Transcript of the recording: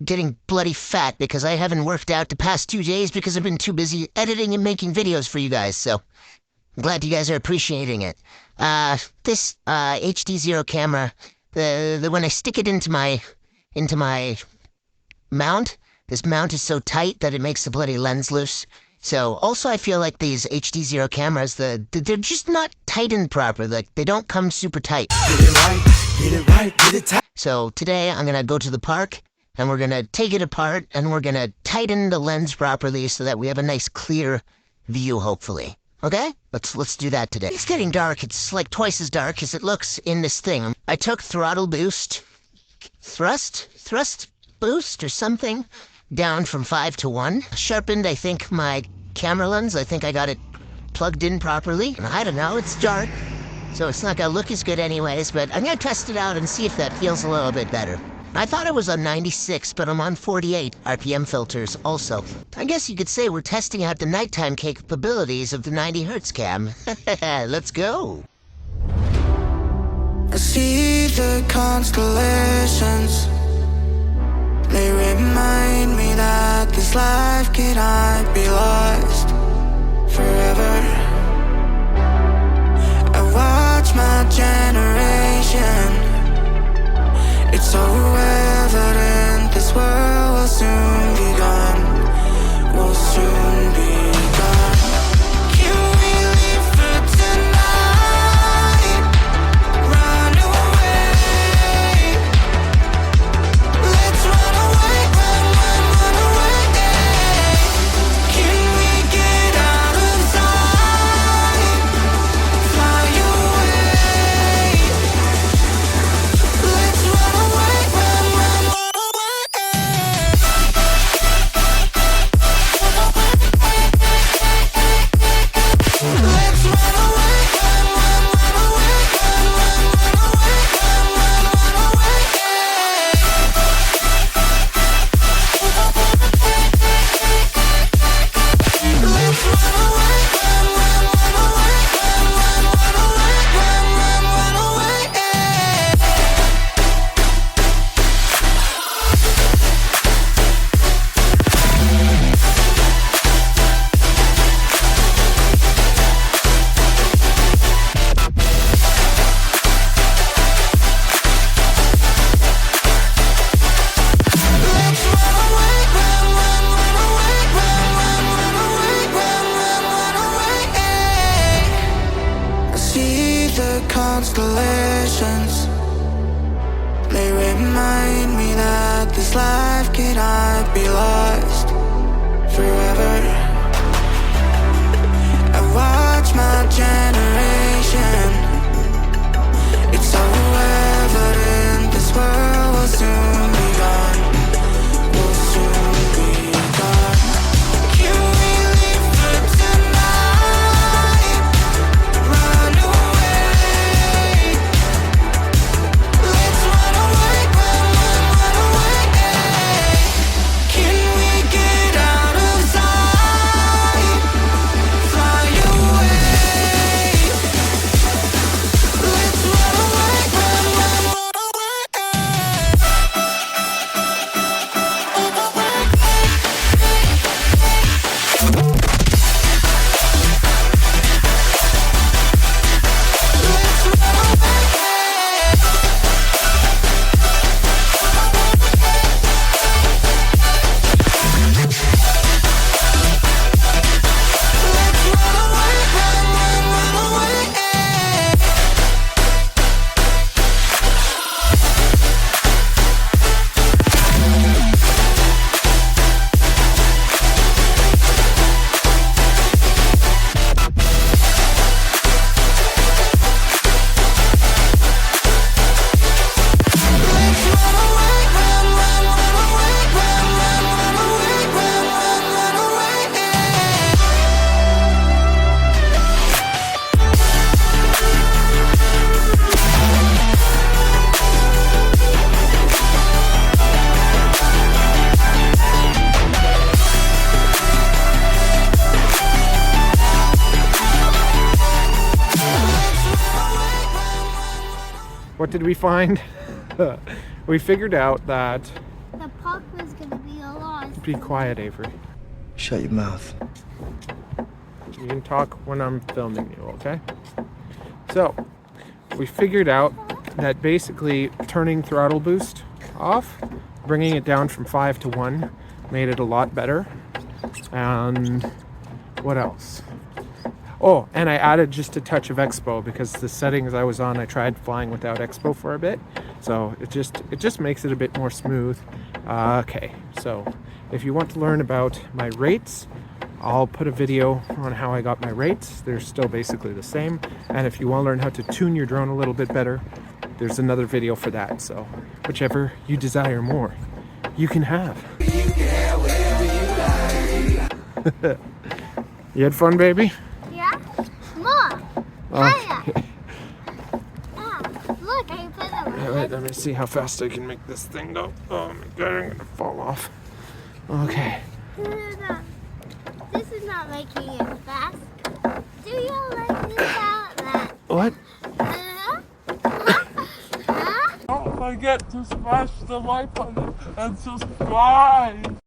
getting bloody fat because I haven't worked out the past 2 days because I've been too busy editing and making videos for you guys, so I'm glad you guys are appreciating it. This HDZero camera, when I stick it into my mount, this mount is so tight that it makes the bloody lens loose. So, also I feel like these HDZero cameras, they're just not tightened properly. Like, they don't come super tight. Get it right, get it right, get it tight. So, today I'm gonna go to the park, and we're gonna take it apart, and we're gonna tighten the lens properly so that we have a nice clear view, hopefully. Okay? Let's do that today. It's getting dark. It's like twice as dark as it looks in this thing. I took throttle boost, thrust boost or something, down from 5 to 1. Sharpened, I think, my camera lens. I think I got it plugged in properly. I don't know, it's dark, so it's not gonna look as good anyways, but I'm gonna test it out and see if that feels a little bit better. I thought it was on 96, but I'm on 48 RPM filters also. I guess you could say we're testing out the nighttime capabilities of the 90 Hz cam. Let's go! I see the constellations. They remind me that this life cannot be lost forever. I watch my generation. It's so evident this world will soon be gone. Will soon be gone. Can we live for tonight? Run away. Let's run away, run away. Can we get out of sight? Fly away. Let's run away, run away. Let's run away, run constellations. They remind me that this life cannot be lost forever. I watch my generation. It's so evident this world will soon be gone. Will soon be gone. Can we live for tonight? Run away. Let's run away, run away. Can we get out of sight? Fly away. Let's run away, run away. What did we find? We figured out that the park was gonna be a lot. Be quiet, Avery. Shut your mouth. You can talk when I'm filming you, okay? So, we figured out that basically turning throttle boost off, bringing it down from 5 to 1, made it a lot better. And what else? Oh, and I added just a touch of Expo because the settings I was on, I tried flying without Expo for a bit. So it just makes it a bit more smooth. Okay, so if you want to learn about my rates, I'll put a video on how I got my rates. They're still basically the same. And if you want to learn how to tune your drone a little bit better, there's another video for that. So whichever you desire more, you can have. You had fun, baby? Yeah? More! Higher! Ah, look, I put them Yeah, wait, let me see how fast I can make this thing go. Oh my god, I'm gonna fall off. Okay. This is not making it fast. Do you like this out that? What? Huh? Don't forget to smash the like button and subscribe.